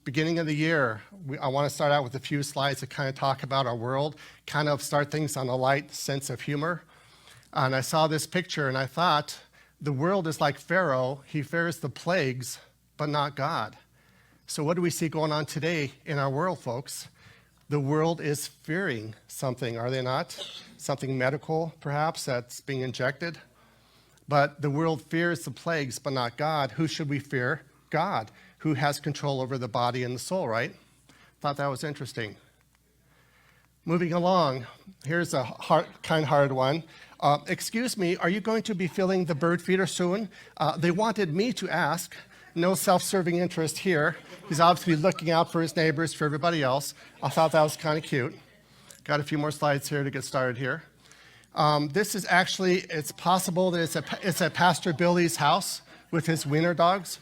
Beginning of the year, I want to start out with a few slides that kind of talk about our world, kind of start things on a light sense of humor. And I saw this picture and I thought, the world is like Pharaoh. He fears the plagues, but not God. So what do we see going on today in our world, folks? The world is fearing something, are they not? Something medical, perhaps, that's being injected. But the world fears the plagues, but not God. Who should we fear? God, who has control over the body and the soul, right? Thought that was interesting. Moving along, here's a kind-hearted one. Excuse me, are you going to be filling the bird feeder soon? They wanted me to ask. No self-serving interest here. He's obviously looking out for his neighbors, for everybody else. I thought that was kind of cute. Got a few more slides here to get started here. This is actually, it's possible that it's at Pastor Billy's house with his wiener dogs.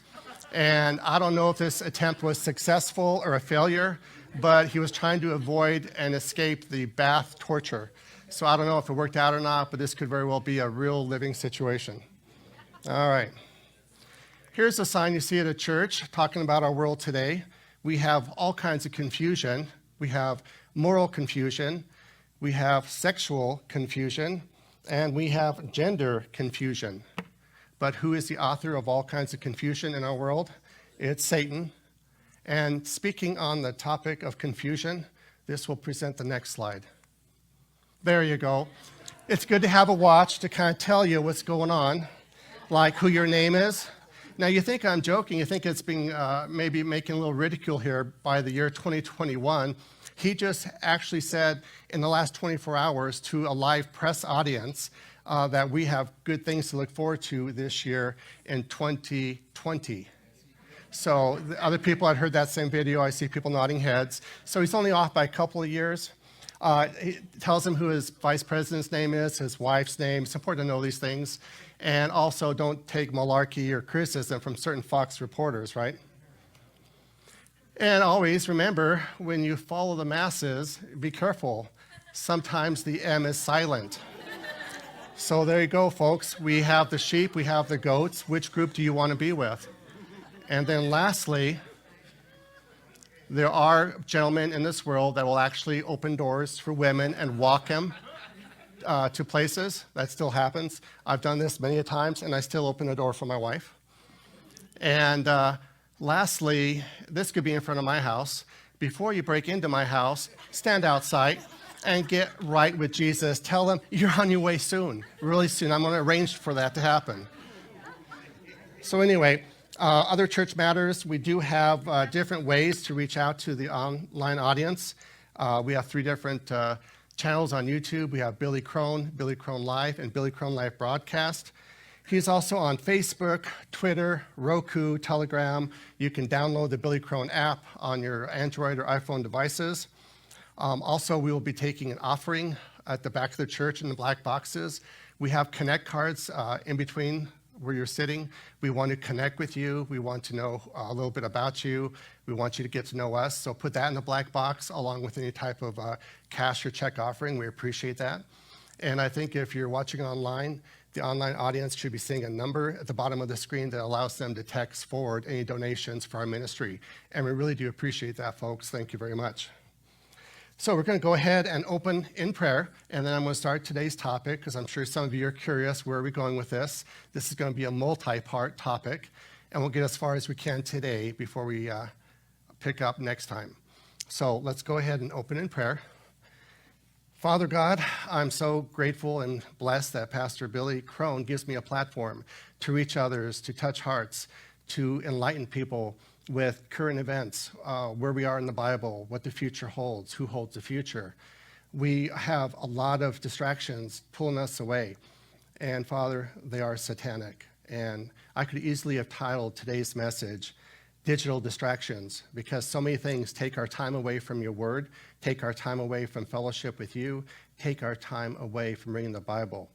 And I don't know if this attempt was successful or a failure, but he was trying to avoid and escape the bath torture. So I don't know if it worked out or not, but this could very well be a real living situation. All right. Here's a sign you see at a church talking about our world today. We have all kinds of confusion. We have moral confusion. We have sexual confusion. And we have gender confusion. But who is the author of all kinds of confusion in our world? It's Satan. And speaking on the topic of confusion, this will present the next slide. There you go. It's good to have a watch to kind of tell you what's going on, like who your name is. Now, you think I'm joking. You think it's being maybe making a little ridicule here by the year 2021. He just actually said in the last 24 hours to a live press audience that we have good things to look forward to this year in 2020. So the other people had heard that same video. I see people nodding heads. So he's only off by a couple of years. He tells him who his vice president's name is, his wife's name. It's important to know these things. And also don't take malarkey or criticism from certain Fox reporters, right? And always remember, when you follow the masses, be careful. Sometimes the M is silent. So there you go, folks. We have the sheep, we have the goats. Which group do you want to be with? And then lastly, there are gentlemen in this world that will actually open doors for women and walk them to places. That still happens. I've done this many times, and I still open the door for my wife. And lastly, this could be in front of my house. Before you break into my house, stand outside and get right with Jesus. Tell him, you're on your way soon, really soon. I'm going to arrange for that to happen. So anyway, other church matters. We do have different ways to reach out to the online audience. We have 3 different channels on YouTube. We have Billy Crone Live, and Billy Crone Live Broadcast. He's also on Facebook, Twitter, Roku, Telegram. You can download the Billy Crone app on your Android or iPhone devices. Also, we will be taking an offering at the back of the church in the black boxes. We have Connect cards in between where you're sitting. We want to connect with you. We want to know a little bit about you. We want you to get to know us. So put that in the black box along with any type of cash or check offering. We appreciate that. And I think if you're watching online, the online audience should be seeing a number at the bottom of the screen that allows them to text forward any donations for our ministry. And we really do appreciate that, folks. Thank you very much. So we're going to go ahead and open in prayer, and then I'm going to start today's topic, because I'm sure some of you are curious, where are we going with this? This is going to be a multi-part topic, and we'll get as far as we can today before we pick up next time. So let's go ahead and open in prayer. Father God, I'm so grateful and blessed that Pastor Billy Crone gives me a platform to reach others, to touch hearts, to enlighten people with current events, where we are in the Bible, what the future holds, who holds the future. We have a lot of distractions pulling us away. And Father, they are satanic. And I could easily have titled today's message, Digital Distractions, because so many things take our time away from your word, take our time away from fellowship with you, take our time away from reading the Bible.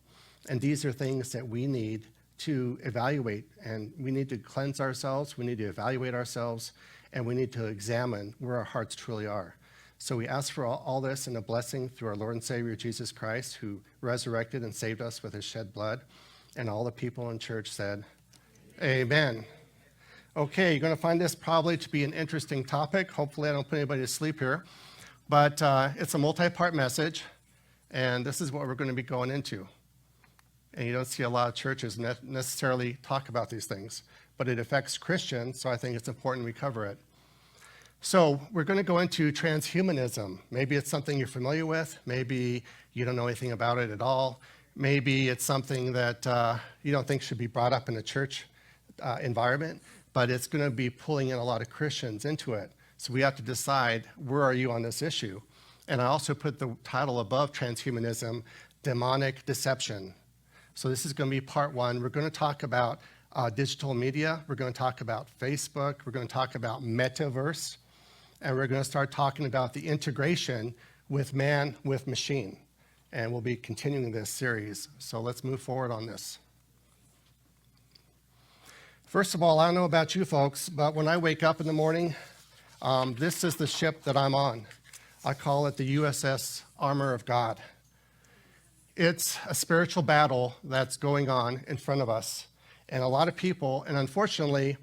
And these are things that we need to evaluate, and we need to cleanse ourselves, we need to evaluate ourselves, and we need to examine where our hearts truly are. So we ask for all this and a blessing through our Lord and Savior, Jesus Christ, who resurrected and saved us with his shed blood. And all the people in church said, amen. Okay, you're going to find this probably to be an interesting topic. Hopefully I don't put anybody to sleep here. But it's a multi-part message, and this is what we're going to be going into. And you don't see a lot of churches necessarily talk about these things, but it affects Christians, so I think it's important we cover it. So we're going to go into transhumanism. Maybe it's something you're familiar with. Maybe you don't know anything about it at all. Maybe it's something that you don't think should be brought up in a church environment, but it's going to be pulling in a lot of Christians into it. So we have to decide, where are you on this issue? And I also put the title above transhumanism, demonic deception. So this is going to be part one. We're going to talk about digital media. We're going to talk about Facebook. We're going to talk about metaverse. And we're going to start talking about the integration with man, with machine. And we'll be continuing this series. So let's move forward on this. First of all, I don't know about you folks, but when I wake up in the morning, this is the ship that I'm on. I call it the USS Armor of God. It's a spiritual battle that's going on in front of us. And a lot of people, and unfortunately,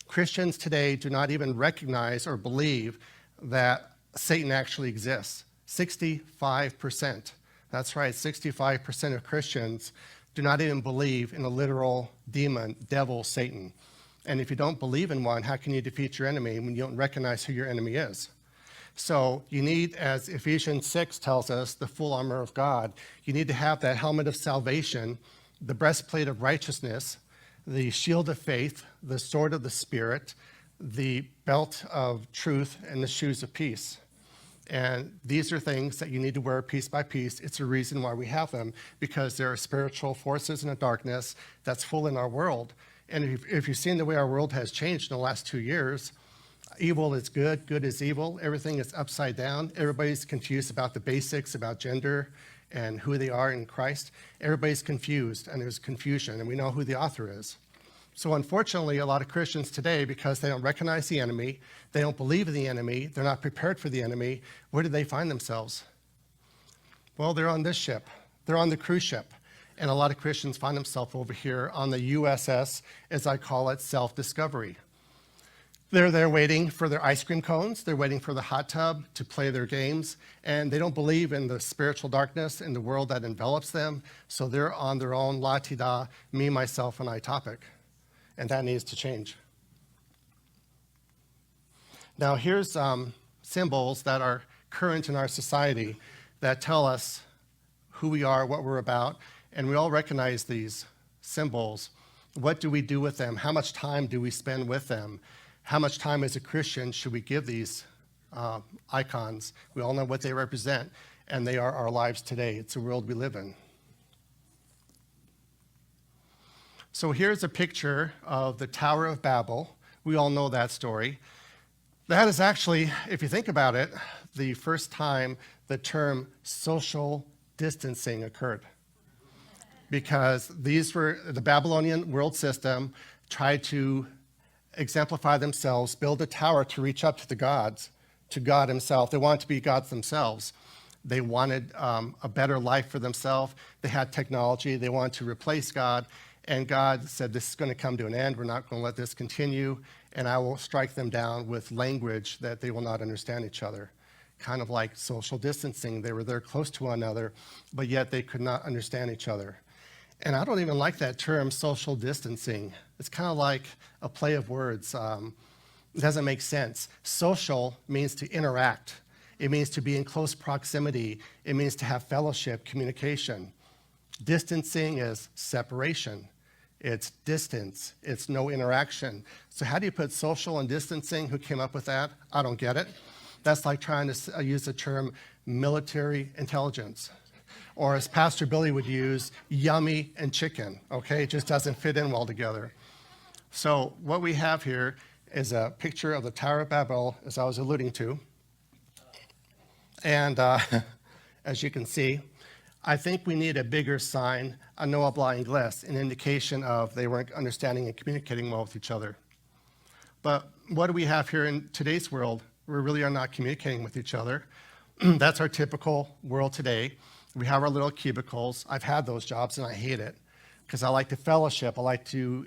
Christians today do not even recognize or believe that Satan actually exists. 65%. That's right, 65% of Christians do not even believe in a literal demon, devil, Satan. And if you don't believe in one, how can you defeat your enemy when you don't recognize who your enemy is? So you need, as Ephesians 6 tells us, the full armor of God. You need to have that helmet of salvation, the breastplate of righteousness, the shield of faith, the sword of the Spirit, the belt of truth, and the shoes of peace. And these are things that you need to wear piece by piece. It's a reason why we have them, because there are spiritual forces in the darkness that's full in our world. And if you've seen the way our world has changed in the last 2 years, evil is good, good is evil, everything is upside down. Everybody's confused about the basics, about gender and who they are in Christ. Everybody's confused, and there's confusion, and we know who the author is. So unfortunately, a lot of Christians today, because they don't recognize the enemy, they don't believe in the enemy, they're not prepared for the enemy, where do they find themselves? Well, they're on this ship. They're on the cruise ship. And a lot of Christians find themselves over here on the USS, as I call it, self-discovery. They're there waiting for their ice cream cones. They're waiting for the hot tub to play their games. And they don't believe in the spiritual darkness in the world that envelops them. So they're on their own la-ti-da, me, myself, and I topic. And that needs to change. Now here's symbols that are current in our society that tell us who we are, what we're about, and we all recognize these symbols. What do we do with them? How much time do we spend with them? How much time as a Christian should we give these icons? We all know what they represent, and they are our lives today. It's the world we live in. So here's a picture of the Tower of Babel. We all know that story. That is actually, if you think about it, the first time the term social distancing occurred. Because these were the Babylonian world system tried to exemplify themselves, build a tower to reach up to the gods, to God himself. They wanted to be gods themselves. They wanted a better life for themselves. They had technology. They wanted to replace God. And God said, this is going to come to an end. We're not going to let this continue. And I will strike them down with language that they will not understand each other. Kind of like social distancing. They were there close to one another, but yet they could not understand each other. And I don't even like that term, social distancing. It's kind of like a play of words. It doesn't make sense. Social means to interact. It means to be in close proximity. It means to have fellowship, communication. Distancing is separation. It's distance. It's no interaction. So how do you put social and distancing? Who came up with that? I don't get it. That's like trying to use the term military intelligence. Or as Pastor Billy would use, yummy and chicken, okay? It just doesn't fit in well together. So what we have here is a picture of the Tower of Babel, as I was alluding to. And as you can see, I think we need a bigger sign, a no habla inglés, an indication of they weren't understanding and communicating well with each other. But what do we have here in today's world? We really are not communicating with each other. That's our typical world today. We have our little cubicles. I've had those jobs and I hate it. because I like to fellowship. I like to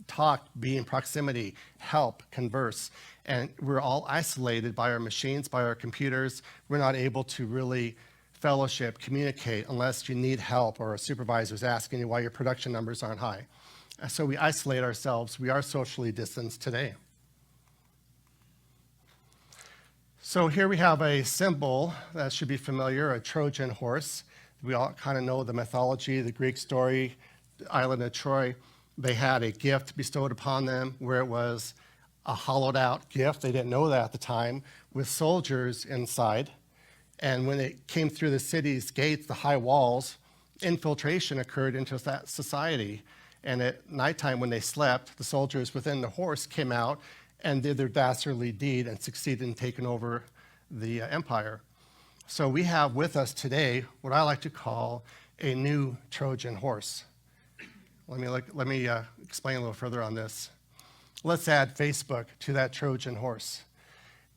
talk, be in proximity, help, converse. And we're all isolated by our machines, by our computers. We're not able to really fellowship, communicate, unless you need help or a supervisor is asking you why your production numbers aren't high. So we isolate ourselves. We are socially distanced today. So here we have a symbol that should be familiar, a Trojan horse. We all kind of know the mythology, the Greek story, the island of Troy. They had a gift bestowed upon them where it was a hollowed out gift. They didn't know that at the time, with soldiers inside. And when it came through the city's gates, the high walls, infiltration occurred into that society. And at nighttime when they slept, the soldiers within the horse came out and did their dastardly deed and succeeded in taking over the empire. So we have with us today what I like to call a new Trojan horse. Let me explain a little further on this. Let's add Facebook to that Trojan horse.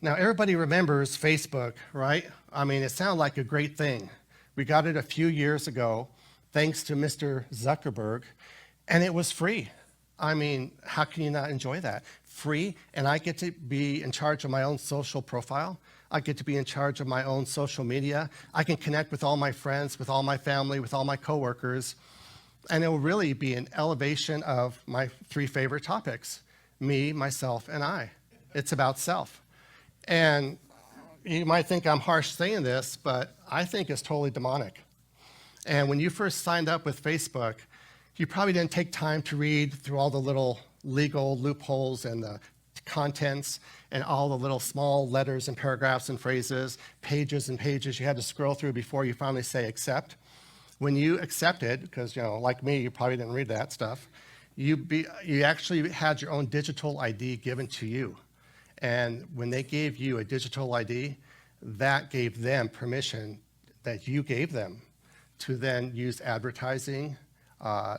Now, everybody remembers Facebook, right? I mean, it sounded like a great thing. We got it a few years ago, thanks to Mr. Zuckerberg, and it was free. I mean, how can you not enjoy that? Free, and I get to be in charge of my own social profile. I get to be in charge of my own social media. I can connect with all my friends, with all my family, with all my coworkers, and it will really be an elevation of my three favorite topics: me, myself, and I. It's about self. And you might think I'm harsh saying this, but I think it's totally demonic. And when you first signed up with Facebook, you probably didn't take time to read through all the little legal loopholes and the contents and all the little small letters and paragraphs and phrases, pages and pages you had to scroll through before you finally say accept. When you accepted, because like me, you probably didn't read that stuff, you actually had your own digital ID given to you. And when they gave you a digital ID, that gave them permission that you gave them to then use advertising.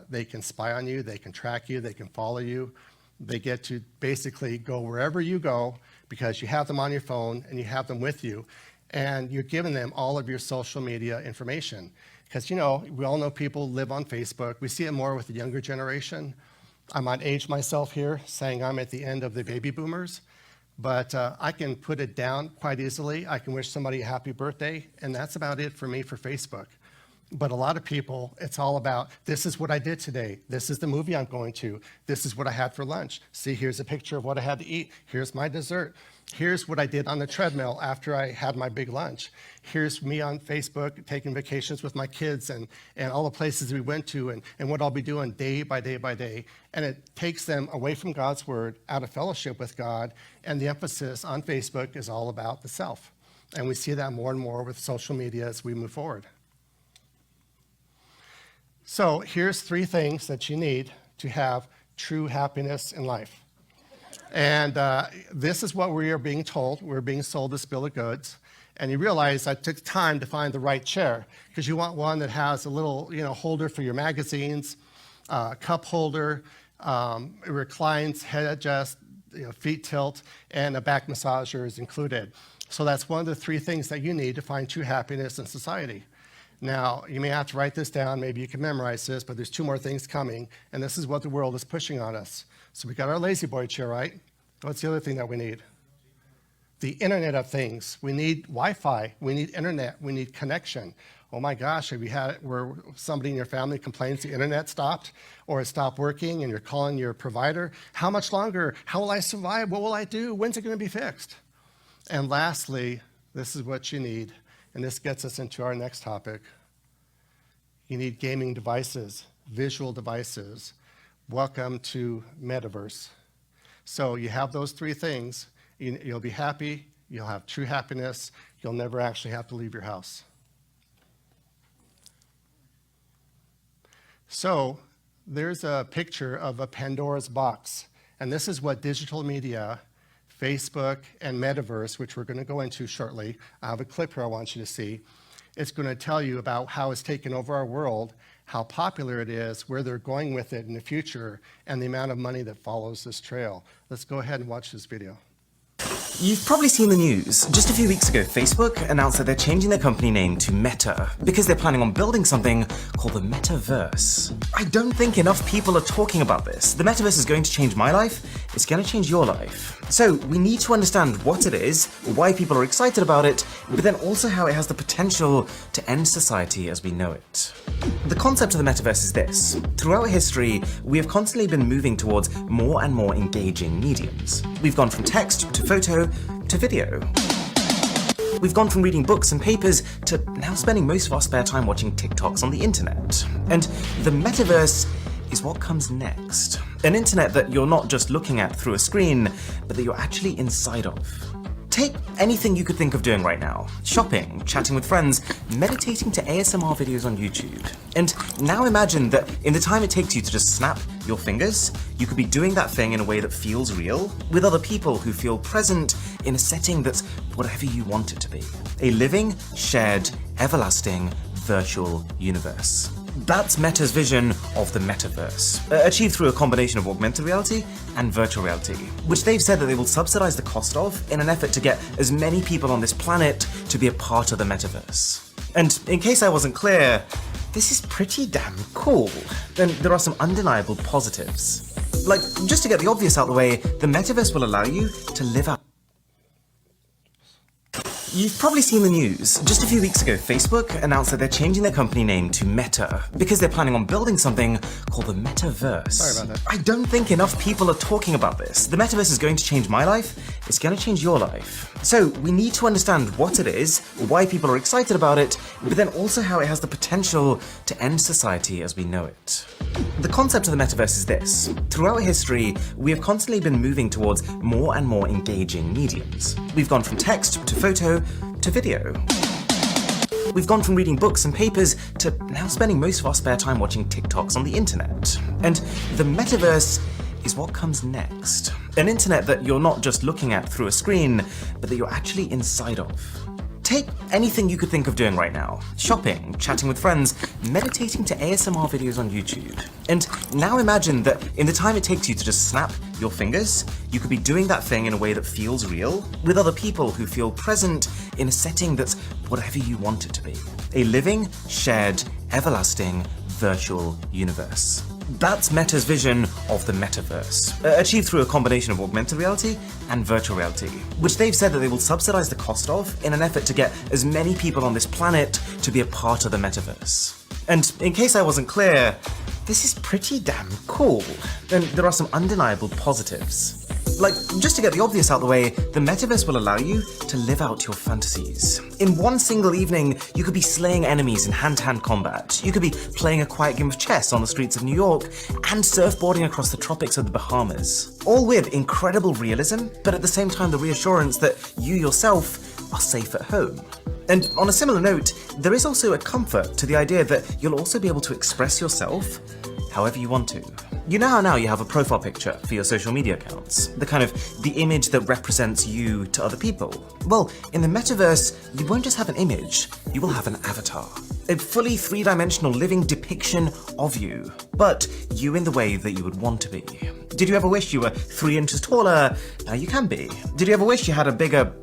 They can spy on you, they can track you, they can follow you. They get to basically go wherever you go because you have them on your phone and you have them with you. And you're giving them all of your social media information. Because, we all know people live on Facebook. We see it more with the younger generation. I might age myself here, saying I'm at the end of the baby boomers. But I can put it down quite easily. I can wish somebody a happy birthday, and that's about it for me for Facebook. But a lot of people, it's all about, this is what I did today. This is the movie I'm going to. This is what I had for lunch. See, here's a picture of what I had to eat. Here's my dessert. Here's what I did on the treadmill after I had my big lunch. Here's me on Facebook taking vacations with my kids and all the places we went to and what I'll be doing day by day by day. And it takes them away from God's word, out of fellowship with God, and the emphasis on Facebook is all about the self. And we see that more and more with social media as we move forward. So here's three things that you need to have true happiness in life. And this is what we are being told. We're being sold this bill of goods. And you realize I took time to find the right chair because you want one that has a little holder for your magazines, cup holder, it reclines, head adjust, feet tilt, and a back massager is included. So that's one of the three things that you need to find true happiness in society. Now, you may have to write this down, maybe you can memorize this, but there's two more things coming, and this is what the world is pushing on us. So we got our lazy boy chair, right? What's the other thing that we need? The Internet of Things. We need Wi-Fi, we need internet, we need connection. Oh my gosh, have you had it where somebody in your family complains the internet stopped or it stopped working and you're calling your provider? How much longer? How will I survive? What will I do? When's it going to be fixed? And lastly, this is what you need. And this gets us into our next topic. You need gaming devices, visual devices. Welcome to Metaverse. So you have those three things. You'll be happy, you'll have true happiness, you'll never actually have to leave your house. So there's a picture of a Pandora's box. And this is what digital media, Facebook, and Metaverse, which we're going to go into shortly. I have a clip here I want you to see. It's going to tell you about how it's taken over our world, how popular it is, where they're going with it in the future, and the amount of money that follows this trail. Let's go ahead and watch this video. You've probably seen the news. Just a few weeks ago, Facebook announced that they're changing their company name to Meta because they're planning on building something called the Metaverse. I don't think enough people are talking about this. The Metaverse is going to change my life. It's going to change your life. So we need to understand what it is, why people are excited about it, but then also how it has the potential to end society as we know it. The concept of the Metaverse is this. Throughout history, we have constantly been moving towards more and more engaging mediums. We've gone from text to photo to video. We've gone from reading books and papers to now spending most of our spare time watching TikToks on the internet. And the Metaverse is what comes next. An internet that you're not just looking at through a screen, but that you're actually inside of. Take anything you could think of doing right now. Shopping, chatting with friends, meditating to ASMR videos on YouTube. And now imagine that in the time it takes you to just snap your fingers, you could be doing that thing in a way that feels real, with other people who feel present in a setting that's whatever you want it to be. A living, shared, everlasting, virtual universe. That's Meta's vision of the Metaverse, achieved through a combination of augmented reality and virtual reality, which they've said that they will subsidize the cost of in an effort to get as many people on this planet to be a part of the Metaverse. And in case I wasn't clear, this is pretty damn cool, and there are some undeniable positives. Like, just to get the obvious out of the way, the Metaverse will allow you to live out. You've probably seen the news. Just a few weeks ago, Facebook announced that they're changing their company name to Meta because they're planning on building something called the Metaverse. Sorry about that. I don't think enough people are talking about this. The Metaverse is going to change my life. It's going to change your life. So we need to understand what it is, why people are excited about it, but then also how it has the potential to end society as we know it. The concept of the Metaverse is this. Throughout history, we have constantly been moving towards more and more engaging mediums. We've gone from text to photo to video. We've gone from reading books and papers to now spending most of our spare time watching TikToks on the internet. And the Metaverse is what comes next. An internet that you're not just looking at through a screen, but that you're actually inside of. Take anything you could think of doing right now. Shopping, chatting with friends, meditating to ASMR videos on YouTube. And now imagine that in the time it takes you to just snap your fingers, you could be doing that thing in a way that feels real, with other people who feel present in a setting that's whatever you want it to be. A living, shared, everlasting, virtual universe. That's Meta's vision of the Metaverse, achieved through a combination of augmented reality and virtual reality, which they've said that they will subsidize the cost of in an effort to get as many people on this planet to be a part of the Metaverse. And in case I wasn't clear, this is pretty damn cool, and there are some undeniable positives. Like, just to get the obvious out of the way, the Metaverse will allow you to live out your fantasies. In one single evening, you could be slaying enemies in hand-to-hand combat. You could be playing a quiet game of chess on the streets of New York and surfboarding across the tropics of the Bahamas. All with incredible realism, but at the same time the reassurance that you yourself are safe at home. And on a similar note, there is also a comfort to the idea that you'll also be able to express yourself however you want to. You know how now you have a profile picture for your social media accounts, the image that represents you to other people. Well, in the Metaverse, you won't just have an image, you will have an avatar. A fully three-dimensional living depiction of you, but you in the way that you would want to be. Did you ever wish you were 3 inches taller? Now you can be. Did you ever wish you had a bigger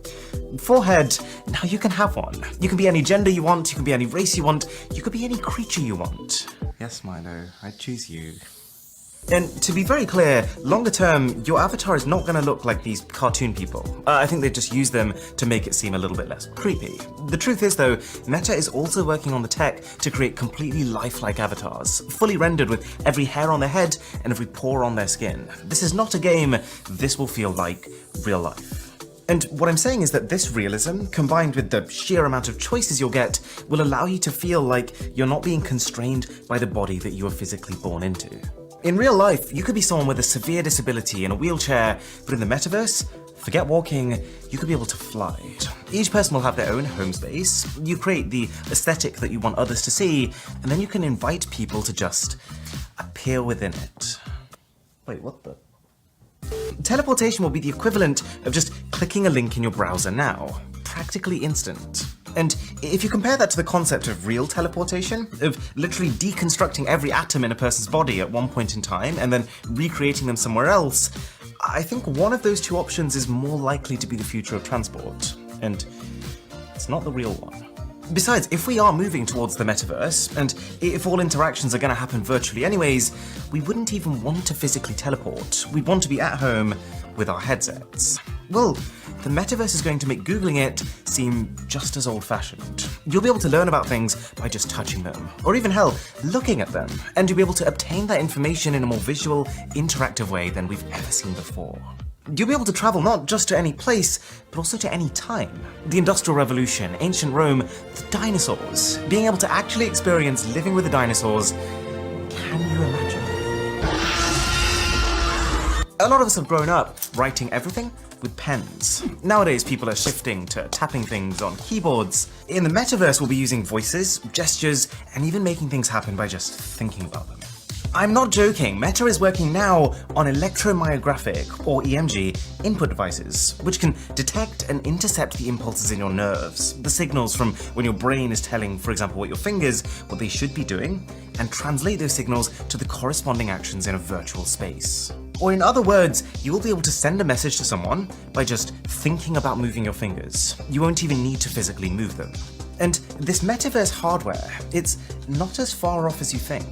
forehead? Now you can have one. You can be any gender you want, you can be any race you want, you could be any creature you want. Yes, Milo, I choose you. And to be very clear, longer term, your avatar is not going to look like these cartoon people. I think they just use them to make it seem a little bit less creepy. The truth is though, Meta is also working on the tech to create completely lifelike avatars, fully rendered with every hair on their head and every pore on their skin. This is not a game, this will feel like real life. And what I'm saying is that this realism, combined with the sheer amount of choices you'll get, will allow you to feel like you're not being constrained by the body that you are physically born into. In real life, you could be someone with a severe disability in a wheelchair, but in the Metaverse, forget walking, you could be able to fly. Each person will have their own home space, you create the aesthetic that you want others to see, and then you can invite people to just appear within it. Wait, what the? Teleportation will be the equivalent of just clicking a link in your browser now. Practically instant. And if you compare that to the concept of real teleportation, of literally deconstructing every atom in a person's body at one point in time and then recreating them somewhere else, I think one of those two options is more likely to be the future of transport, and it's not the real one. Besides, if we are moving towards the metaverse, and if all interactions are going to happen virtually anyways, we wouldn't even want to physically teleport. We'd want to be at home with our headsets. Well, the metaverse is going to make Googling it seem just as old-fashioned. You'll be able to learn about things by just touching them, or even hell, looking at them, and you'll be able to obtain that information in a more visual, interactive way than we've ever seen before. You'll be able to travel not just to any place, but also to any time. The Industrial Revolution, ancient Rome, the dinosaurs. Being able to actually experience living with the dinosaurs. Can you imagine? A lot of us have grown up writing everything with pens. Nowadays, people are shifting to tapping things on keyboards. In the metaverse, we'll be using voices, gestures, and even making things happen by just thinking about them. I'm not joking, Meta is working now on electromyographic, or EMG, input devices, which can detect and intercept the impulses in your nerves, the signals from when your brain is telling, for example, what your fingers, what they should be doing, and translate those signals to the corresponding actions in a virtual space. Or in other words, you will be able to send a message to someone by just thinking about moving your fingers. You won't even need to physically move them. And this metaverse hardware, it's not as far off as you think.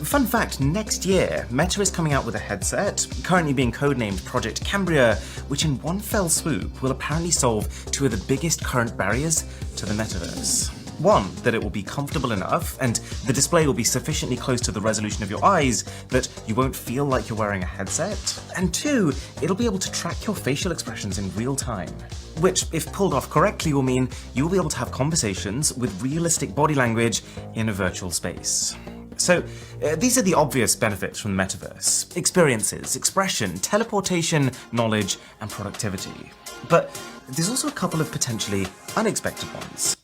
Fun fact, next year, Meta is coming out with a headset, currently being codenamed Project Cambria, which in one fell swoop will apparently solve two of the biggest current barriers to the metaverse. One, that it will be comfortable enough, and the display will be sufficiently close to the resolution of your eyes that you won't feel like you're wearing a headset. And two, it'll be able to track your facial expressions in real time. Which, if pulled off correctly, will mean you'll be able to have conversations with realistic body language in a virtual space. So, these are the obvious benefits from the metaverse. Experiences, expression, teleportation, knowledge, and productivity. But there's also a couple of potentially unexpected ones.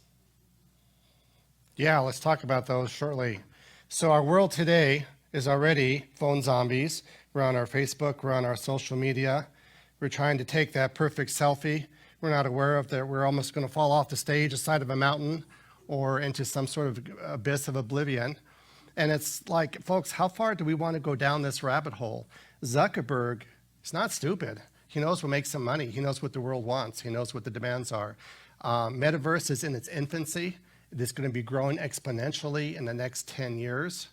Yeah, let's talk about those shortly. So our world today is already phone zombies. We're on our Facebook, we're on our social media. We're trying to take that perfect selfie. We're not aware of that we're almost going to fall off the stage, the side of a mountain, or into some sort of abyss of oblivion. And it's like, folks, how far do we want to go down this rabbit hole? Zuckerberg is not stupid. He knows what makes him money. He knows what the world wants. He knows what the demands are. Metaverse is in its infancy. It's going to be growing exponentially in the next 10 years.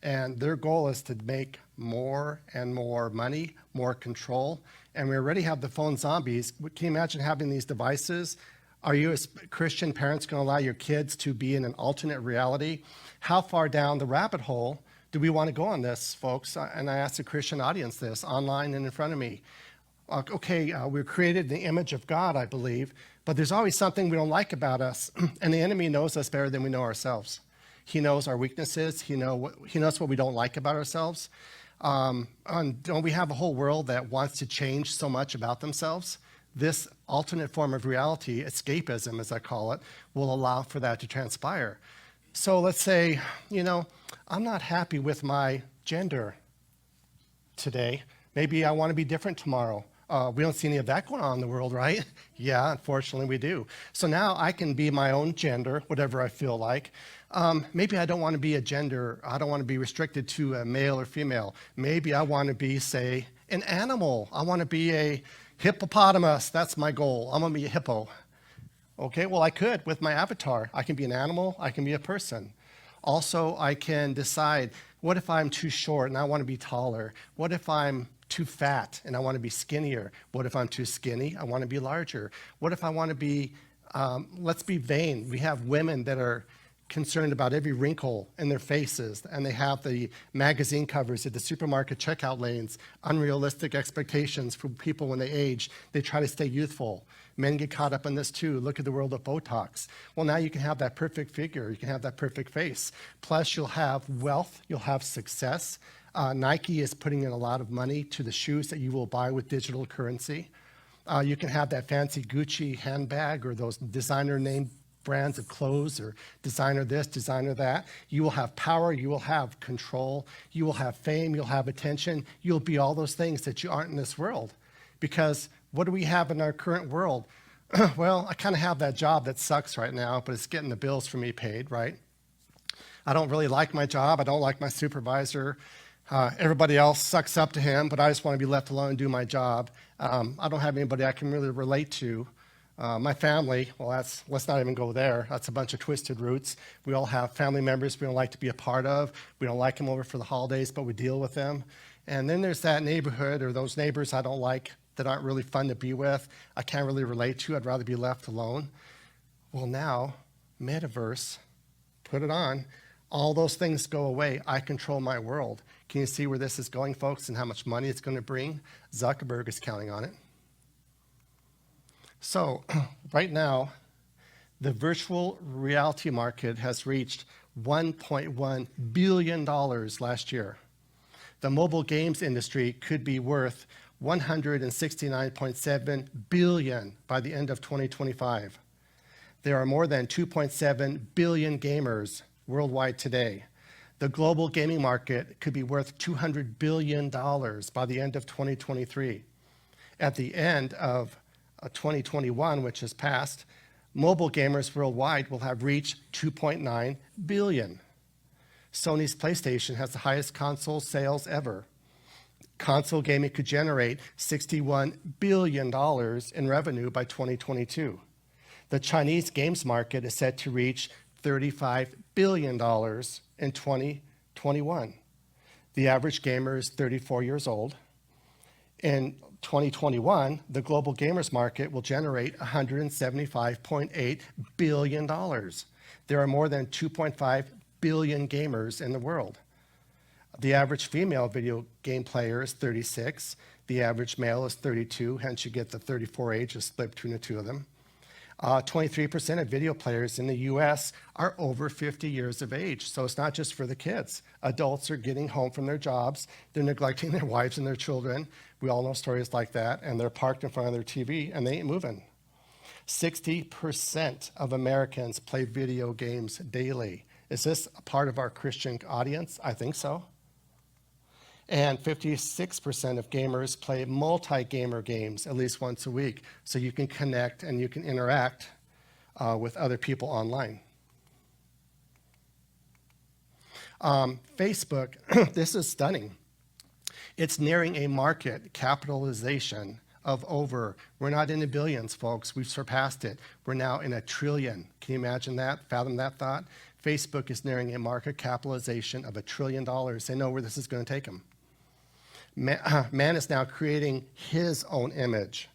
And their goal is to make more and more money, more control. And we already have the phone zombies. Can you imagine having these devices? Are you as Christian parents going to allow your kids to be in an alternate reality? How far down the rabbit hole do we want to go on this, folks? And I ask the Christian audience this, online and in front of me. Okay, we're created in the image of God, I believe, but there's always something we don't like about us, and the enemy knows us better than we know ourselves. He knows our weaknesses. He knows what we don't like about ourselves. And don't we have a whole world that wants to change so much about themselves? This alternate form of reality, escapism as I call it, will allow for that to transpire. So let's say, I'm not happy with my gender today. Maybe I want to be different tomorrow. We don't see any of that going on in the world, right? Yeah, unfortunately we do. So now I can be my own gender, whatever I feel like. Maybe I don't want to be a gender. I don't want to be restricted to a male or female. Maybe I want to be, say, an animal. I want to be a hippopotamus. That's my goal. I'm going to be a hippo. Okay, well, I could with my avatar. I can be an animal. I can be a person. Also, I can decide, what if I'm too short and I want to be taller? What if I'm too fat and I want to be skinnier? What if I'm too skinny? I want to be larger. What if I want to be, let's be vain. We have women that are concerned about every wrinkle in their faces, and they have the magazine covers at the supermarket checkout lanes, unrealistic expectations for people when they age. They try to stay youthful. Men get caught up in this too. Look at the world of Botox. Well, now you can have that perfect figure. You can have that perfect face. Plus, you'll have wealth. You'll have success. Nike is putting in a lot of money to the shoes that you will buy with digital currency. You can have that fancy Gucci handbag or those designer name brands of clothes or designer this, designer that. You will have power. You will have control. You will have fame. You'll have attention. You'll be all those things that you aren't in this world. Because what do we have in our current world? Well, I kind of have that job that sucks right now, but it's getting the bills for me paid, right? I don't really like my job. I don't like my supervisor. Everybody else sucks up to him, but I just want to be left alone and do my job. I don't have anybody I can really relate to. My family, well, let's not even go there. That's a bunch of twisted roots. We all have family members we don't like to be a part of. We don't like them over for the holidays, but we deal with them. And then there's that neighborhood or those neighbors I don't like that aren't really fun to be with. I can't really relate to. I'd rather be left alone. Well, now, metaverse, put it on. All those things go away. I control my world. Can you see where this is going, folks, and how much money it's going to bring? Zuckerberg is counting on it. So right now, the virtual reality market has reached $1.1 billion last year. The mobile games industry could be worth $169.7 billion by the end of 2025. There are more than 2.7 billion gamers worldwide today. The global gaming market could be worth $200 billion by the end of 2023. At the end of 2021, which has passed, mobile gamers worldwide will have reached 2.9 billion. Sony's PlayStation has the highest console sales ever. Console gaming could generate $61 billion in revenue by 2022. The Chinese games market is set to reach $35 billion in 2021. The average gamer is 34 years old. In 2021, the global gamers market will generate $175.8 billion. There are more than 2.5 billion gamers in the world. The average female video game player is 36. The average male is 32, hence you get the 34 ages split between the two of them. 23% of video players in the US are over 50 years of age. So it's not just for the kids. Adults are getting home from their jobs. They're neglecting their wives and their children. We all know stories like that. And they're parked in front of their TV and they ain't moving. 60% of Americans play video games daily. Is this a part of our Christian audience? I think so. And 56% of gamers play multi-gamer games at least once a week, so you can connect and you can interact with other people online. Facebook, this is stunning. It's nearing a market capitalization of over, we're not in the billions, folks, we've surpassed it. We're now in $1 trillion. Can you imagine that, fathom that thought? Facebook is nearing a market capitalization of $1 trillion. They know where this is going to take them. Man is now creating his own image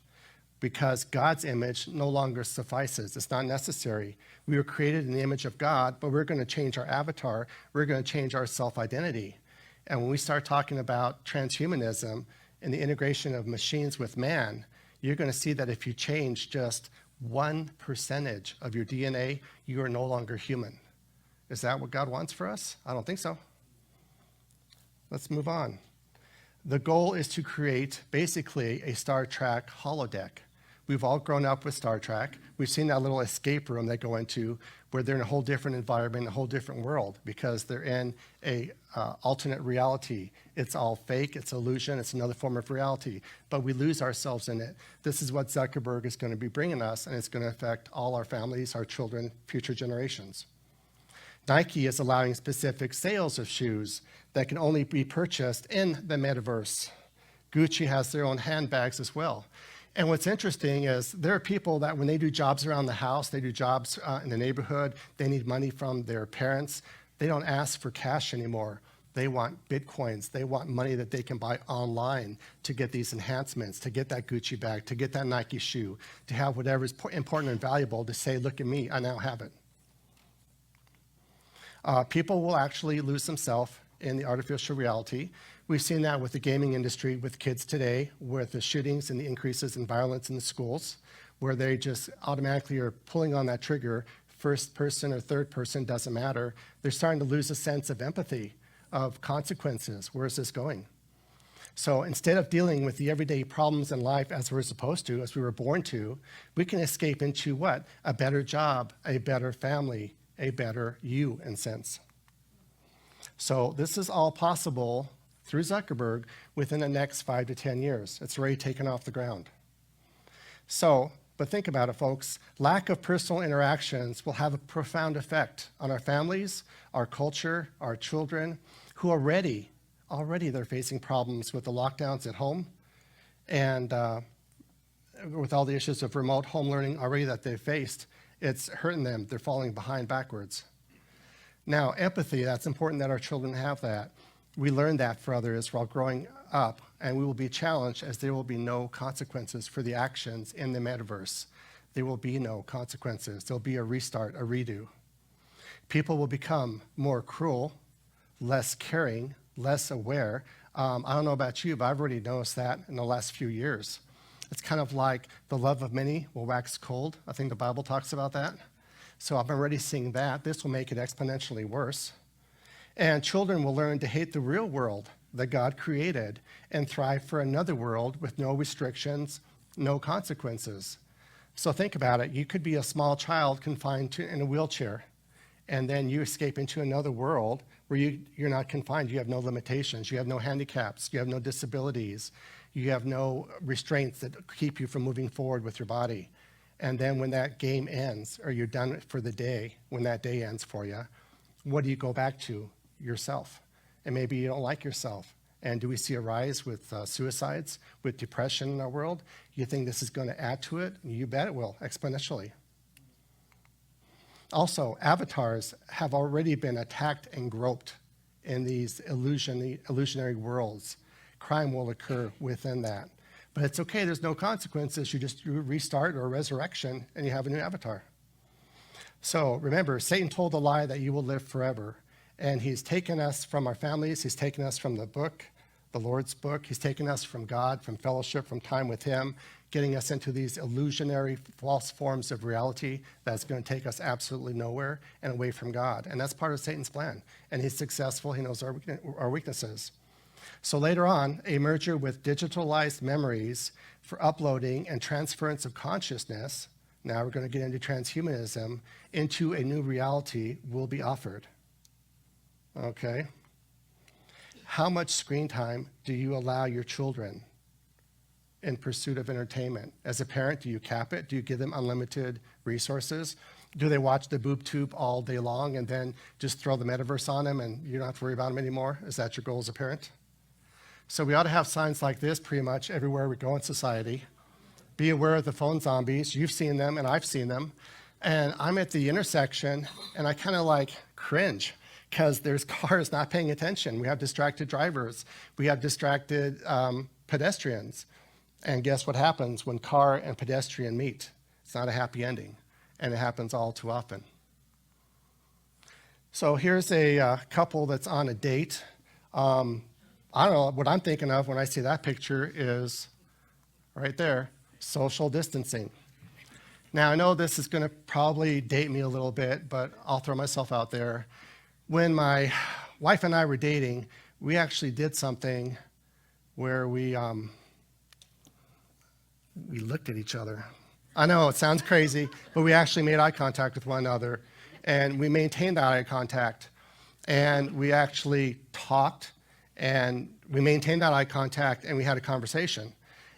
because God's image no longer suffices. It's not necessary. We were created in the image of God, but we're going to change our avatar. We're going to change our self-identity. And when we start talking about transhumanism and the integration of machines with man, you're going to see that if you change just 1% of your DNA, you are no longer human. Is that what God wants for us? I don't think so. Let's move on. The goal is to create basically a Star Trek holodeck. We've all grown up with Star Trek. We've seen that little escape room they go into where they're in a whole different environment, a whole different world because they're in a alternate reality. It's all fake, it's illusion, it's another form of reality, but we lose ourselves in it. This is what Zuckerberg is going to be bringing us, and it's going to affect all our families, our children, future generations. Nike is allowing specific sales of shoes that can only be purchased in the metaverse. Gucci has their own handbags as well. And what's interesting is there are people that when they do jobs around the house, they do jobs in the neighborhood, they need money from their parents, they don't ask for cash anymore. They want Bitcoins. They want money that they can buy online to get these enhancements, to get that Gucci bag, to get that Nike shoe, to have whatever is important and valuable to say, look at me, I now have it. People will actually lose themselves in the artificial reality. We've seen that with the gaming industry with kids today, with the shootings and the increases in violence in the schools, where they just automatically are pulling on that trigger, first person or third person, doesn't matter. They're starting to lose a sense of empathy, of consequences. Where is this going? So instead of dealing with the everyday problems in life as we're supposed to, as we were born to, we can escape into what? A better job, a better family, a better you, in sense. So this is all possible through Zuckerberg within the next 5 to 10 years. It's already taken off the ground. So, but think about it, folks. Lack of personal interactions will have a profound effect on our families, our culture, our children, who already already they're facing problems with the lockdowns at home and with all the issues of remote home learning already that they've faced. It's hurting them. They're falling behind backwards. Now, empathy, that's important that our children have that. We learn that for others while growing up, and we will be challenged as there will be no consequences for the actions in the metaverse. There will be no consequences. There'll be a restart, a redo. People will become more cruel, less caring, less aware. I don't know about you, but I've already noticed that in the last few years. It's kind of like the love of many will wax cold. I think the Bible talks about that. So I'm already seeing that. This will make it exponentially worse. And children will learn to hate the real world that God created and thrive for another world with no restrictions, no consequences. So think about it. You could be a small child confined in a wheelchair, and then you escape into another world where you're not confined. You have no limitations. You have no handicaps. You have no disabilities. You have no restraints that keep you from moving forward with your body. And then when that game ends, or you're done for the day, when that day ends for you, what do you go back to? Yourself. And maybe you don't like yourself. And do we see a rise with suicides, with depression in our world? You think this is going to add to it? You bet it will, exponentially. Also, avatars have already been attacked and groped in these illusionary worlds. Crime will occur within that. But it's okay, there's no consequences. You just restart or a resurrection, and you have a new avatar. So remember, Satan told the lie that you will live forever. And he's taken us from our families. He's taken us from the book, the Lord's book. He's taken us from God, from fellowship, from time with him, getting us into these illusionary, false forms of reality that's going to take us absolutely nowhere and away from God. And that's part of Satan's plan. And he's successful. He knows our weaknesses. So later on, a merger with digitalized memories for uploading and transference of consciousness, now we're going to get into transhumanism, into a new reality will be offered. Okay. How much screen time do you allow your children in pursuit of entertainment? As a parent, do you cap it? Do you give them unlimited resources? Do they watch the boob tube all day long and then just throw the metaverse on them and you don't have to worry about them anymore? Is that your goal as a parent? So we ought to have signs like this pretty much everywhere we go in society. Be aware of the phone zombies. You've seen them and I've seen them. And I'm at the intersection and I kind of like cringe, because there's cars not paying attention. We have distracted drivers. We have distracted pedestrians. And guess what happens when car and pedestrian meet? It's not a happy ending, and it happens all too often. So here's a couple that's on a date. I don't know, what I'm thinking of when I see that picture is right there, social distancing. Now, I know this is going to probably date me a little bit, but I'll throw myself out there. When my wife and I were dating, we actually did something where we looked at each other. I know, it sounds crazy, but we actually made eye contact with one another, and we maintained that eye contact, and we actually talked, and we maintained that eye contact, and we had a conversation.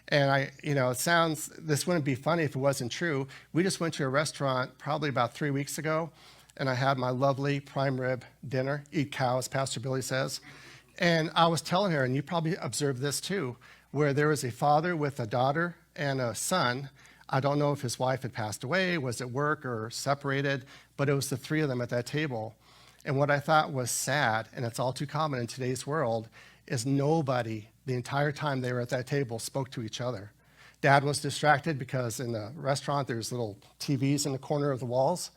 And this wouldn't be funny if it wasn't true. We just went to a restaurant probably about 3 weeks ago, and I had my lovely prime rib dinner, eat cow, as Pastor Billy says. And I was telling her, and you probably observed this too, where there was a father with a daughter and a son. I don't know if his wife had passed away, was at work, or separated, but it was the three of them at that table. And what I thought was sad, and it's all too common in today's world, is nobody, the entire time they were at that table, spoke to each other. Dad was distracted because in the restaurant there's little TVs in the corner of the walls.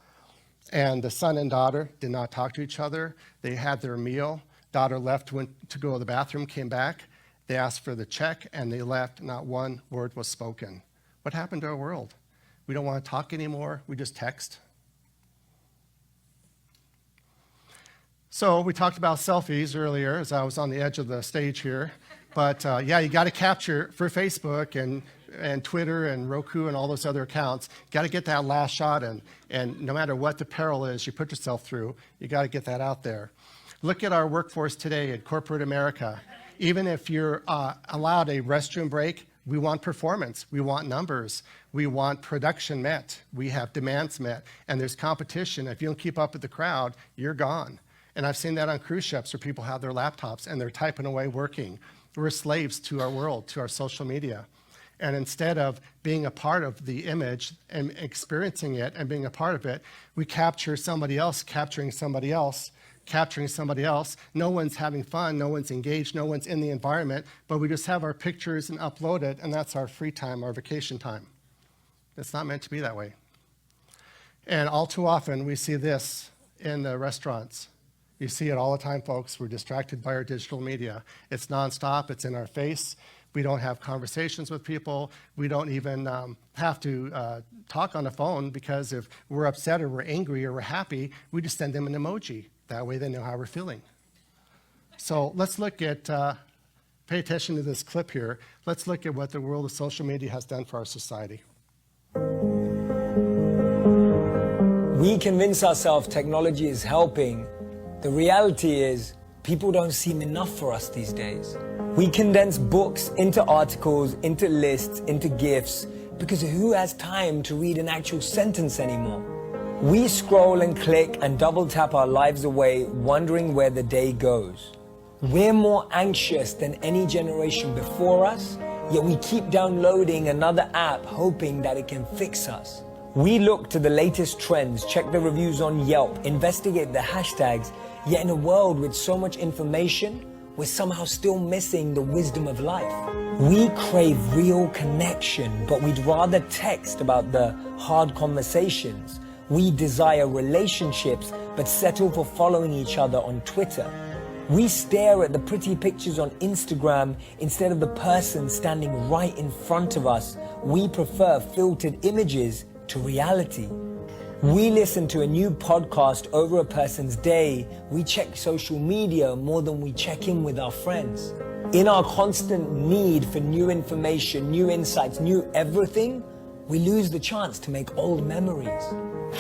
And the son and daughter did not talk to each other. They had their meal. Daughter left, went to go to the bathroom, came back. They asked for the check, and they left. Not one word was spoken. What happened to our world? We don't want to talk anymore. We just text. So we talked about selfies earlier as I was on the edge of the stage here. But yeah, you got to capture for Facebook and Twitter and Roku and all those other accounts. Got to get that last shot in. And no matter what the peril is you put yourself through, you got to get that out there. Look at our workforce today in corporate America. Even if you're allowed a restroom break, we want performance. We want numbers. We want production met. We have demands met. And there's competition. If you don't keep up with the crowd, you're gone. And I've seen that on cruise ships where people have their laptops and they're typing away working. We're slaves to our world, to our social media. And instead of being a part of the image and experiencing it and being a part of it, we capture somebody else, capturing somebody else, capturing somebody else. No one's having fun, no one's engaged, no one's in the environment, but we just have our pictures and upload it, and that's our free time, our vacation time. It's not meant to be that way. And all too often, we see this in the restaurants. You see it all the time, folks. We're distracted by our digital media. It's nonstop, it's in our face. We don't have conversations with people. We don't even have to talk on the phone, because if we're upset or we're angry or we're happy, we just send them an emoji. That way they know how we're feeling. So let's look at, pay attention to this clip here. Let's look at what the world of social media has done for our society. We convince ourselves technology is helping. The reality is, people don't seem enough for us these days. We condense books into articles, into lists, into GIFs, because who has time to read an actual sentence anymore? We scroll and click and double tap our lives away, wondering where the day goes. We're more anxious than any generation before us, yet we keep downloading another app hoping that it can fix us. We look to the latest trends, check the reviews on Yelp, investigate the hashtags, yet in a world with so much information, we're somehow still missing the wisdom of life. We crave real connection, but we'd rather text about the hard conversations. We desire relationships, but settle for following each other on Twitter. We stare at the pretty pictures on Instagram instead of the person standing right in front of us. We prefer filtered images to reality. We listen to a new podcast over a person's day. We check social media more than we check in with our friends. In our constant need for new information, new insights, new everything, we lose the chance to make old memories.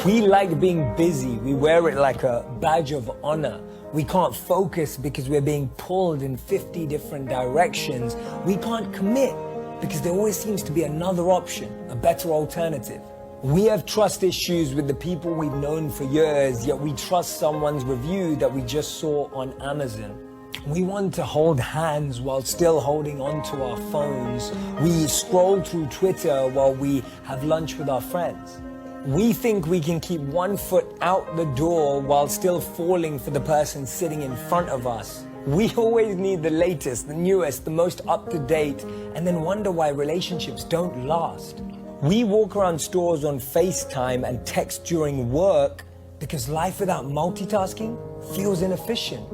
We like being busy. We wear it like a badge of honor. We can't focus because we're being pulled in 50 different directions. We can't commit because there always seems to be another option, a better alternative. We have trust issues with the people we've known for years, yet we trust someone's review that we just saw on Amazon. We want to hold hands while still holding onto our phones. We scroll through Twitter while we have lunch with our friends. We think we can keep one foot out the door while still falling for the person sitting in front of us. We always need the latest, the newest, the most up-to-date, and then wonder why relationships don't last. We walk around stores on FaceTime and text during work because life without multitasking feels inefficient.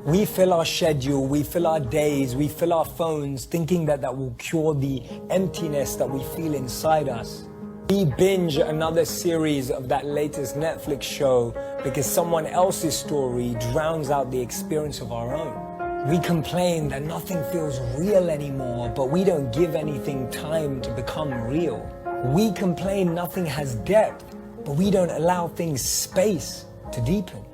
We fill our schedule, we fill our days, we fill our phones thinking that that will cure the emptiness that we feel inside us. We binge another series of that latest Netflix show because someone else's story drowns out the experience of our own. We complain that nothing feels real anymore, but we don't give anything time to become real. We complain nothing has depth, but we don't allow things space to deepen.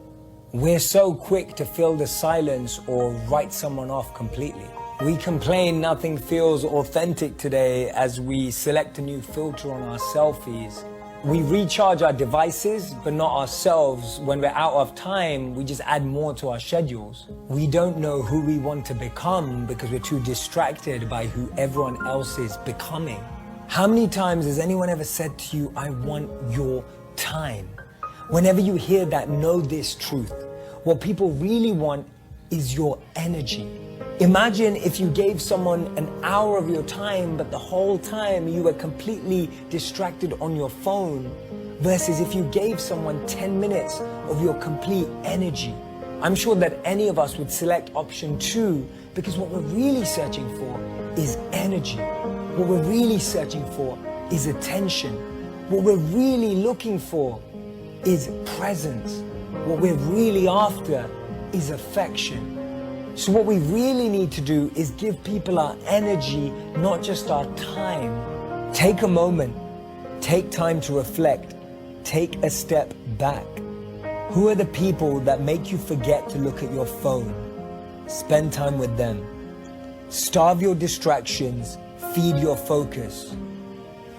We're so quick to fill the silence or write someone off completely. We complain nothing feels authentic today as we select a new filter on our selfies. We recharge our devices, but not ourselves. When we're out of time, we just add more to our schedules. We don't know who we want to become because we're too distracted by who everyone else is becoming. How many times has anyone ever said to you, I want your time? Whenever you hear that, know this truth. What people really want is your energy. Imagine if you gave someone an hour of your time, but the whole time you were completely distracted on your phone, versus if you gave someone 10 minutes of your complete energy. I'm sure that any of us would select option 2 because what we're really searching for is energy. What we're really searching for is attention. What we're really looking for is presence. What we're really after is affection. So what we really need to do is give people our energy, not just our time. Take a moment, take time to reflect, take a step back. Who are the people that make you forget to look at your phone? Spend time with them. Starve your distractions, feed your focus.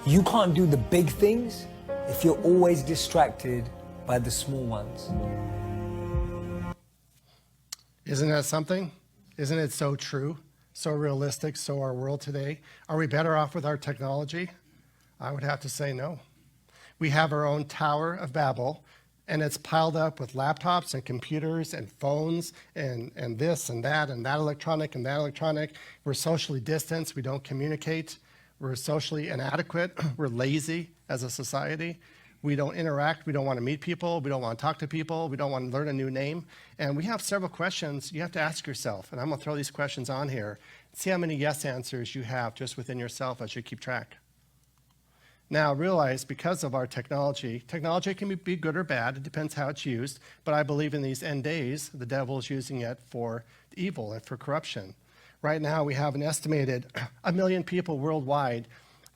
You can't do the big things if you're always distracted by the small ones. Isn't that something? Isn't it so true, so realistic, so our world today? Are we better off with our technology? I would have to say no. We have our own Tower of Babel, and it's piled up with laptops and computers and phones and this and that electronic and that electronic. We're socially distanced. We don't communicate. We're socially inadequate. We're lazy as a society. We don't interact. We don't want to meet people. We don't want to talk to people. We don't want to learn a new name. And we have several questions you have to ask yourself. And I'm going to throw these questions on here. See how many yes answers you have just within yourself as you keep track. Now, realize because of our technology can be good or bad. It depends how it's used. But I believe in these end days, the devil is using it for evil and for corruption. Right now, we have an estimated 1 million people worldwide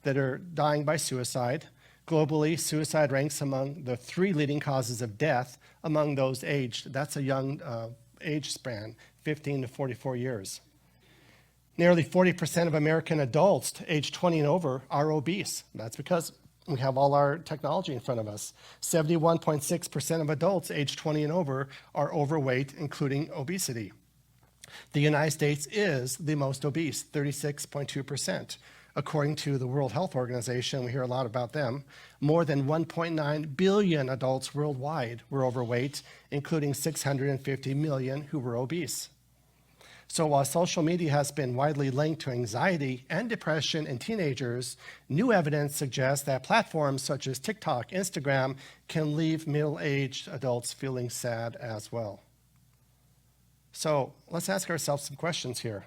that are dying by suicide. Globally, suicide ranks among the 3 leading causes of death among those aged. That's a young age span, 15 to 44 years. Nearly 40% of American adults aged 20 and over are obese. That's because we have all our technology in front of us. 71.6% of adults aged 20 and over are overweight, including obesity. The United States is the most obese, 36.2%. According to the World Health Organization, we hear a lot about them, more than 1.9 billion adults worldwide were overweight, including 650 million who were obese. So while social media has been widely linked to anxiety and depression in teenagers, new evidence suggests that platforms such as TikTok, Instagram can leave middle-aged adults feeling sad as well. So let's ask ourselves some questions here.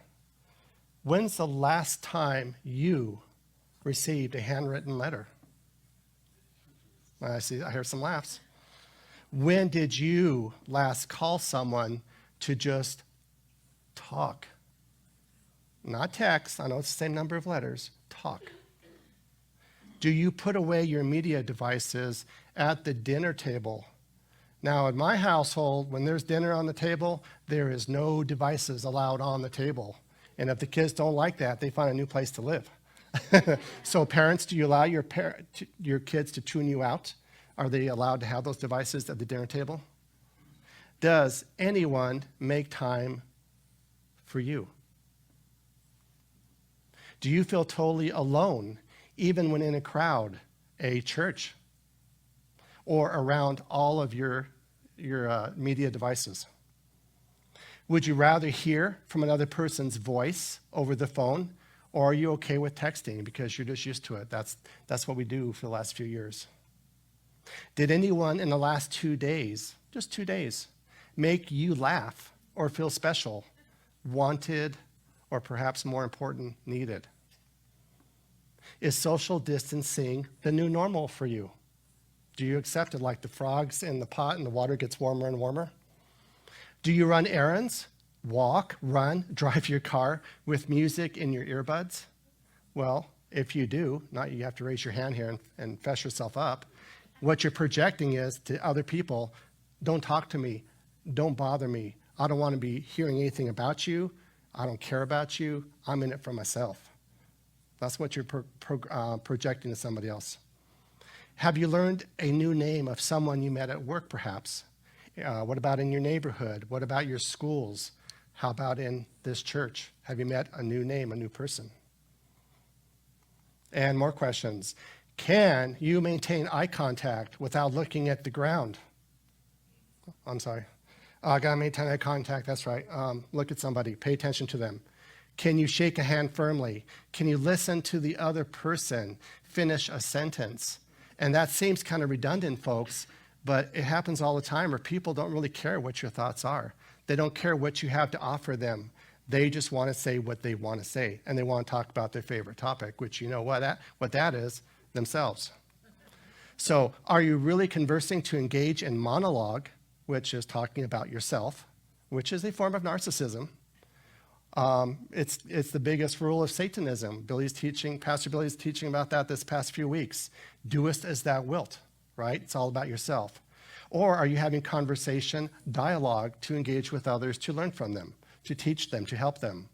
When's the last time you received a handwritten letter? I hear some laughs. When did you last call someone to just talk? Not text, I know it's the same number of letters, talk. Do you put away your media devices at the dinner table? Now, in my household, when there's dinner on the table, there is no devices allowed on the table. And if the kids don't like that, they find a new place to live. So parents, do you allow your kids to tune you out? Are they allowed to have those devices at the dinner table? Does anyone make time for you? Do you feel totally alone, even when in a crowd, a church, or around all of your media devices? Would you rather hear from another person's voice over the phone, or are you okay with texting because you're just used to it? That's what we do for the last few years. Did anyone in the last 2 days, just 2 days, make you laugh or feel special, wanted, or perhaps more important, needed? Is social distancing the new normal for you? Do you accept it like the frogs in the pot and the water gets warmer and warmer? Do you run errands, walk, run, drive your car with music in your earbuds? Well, if you do, not you have to raise your hand here and fess yourself up. What you're projecting is to other people, don't talk to me, don't bother me. I don't want to be hearing anything about you. I don't care about you. I'm in it for myself. That's what you're projecting to somebody else. Have you learned a new name of someone you met at work, perhaps? What about in your neighborhood? What about your schools? How about in this church? Have you met a new name, a new person? And more questions. Can you maintain eye contact without looking at the ground? I'm sorry. Gotta maintain eye contact, that's right. Look at somebody, pay attention to them. Can you shake a hand firmly? Can you listen to the other person finish a sentence? And that seems kind of redundant, folks, but it happens all the time where people don't really care what your thoughts are. They don't care what you have to offer them. They just want to say what they want to say, and they want to talk about their favorite topic, which you know what that is, themselves. So are you really conversing to engage in monologue, which is talking about yourself, which is a form of narcissism? It's the biggest rule of Satanism. Pastor Billy's teaching about that this past few weeks. Doest as thou wilt, right? It's all about yourself. Or are you having conversation, dialogue to engage with others, to learn from them, to teach them, to help them?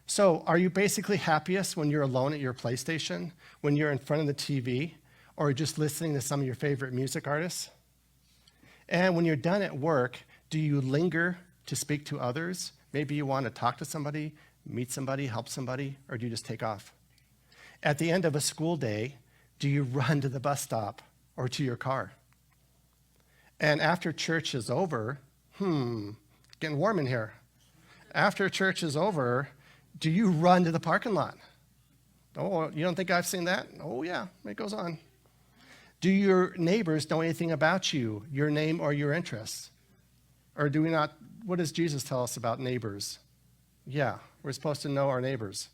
So are you basically happiest when you're alone at your PlayStation, when you're in front of the TV, or just listening to some of your favorite music artists? And when you're done at work, do you linger to speak to others? Maybe you want to talk to somebody, meet somebody, help somebody, or do you just take off? At the end of a school day, do you run to the bus stop or to your car? And after church is over, getting warm in here. After church is over, do you run to the parking lot? Oh, you don't think I've seen that? Oh yeah, it goes on. Do your neighbors know anything about you, your name or your interests? Or do we not? What does Jesus tell us about neighbors? Yeah, we're supposed to know our neighbors.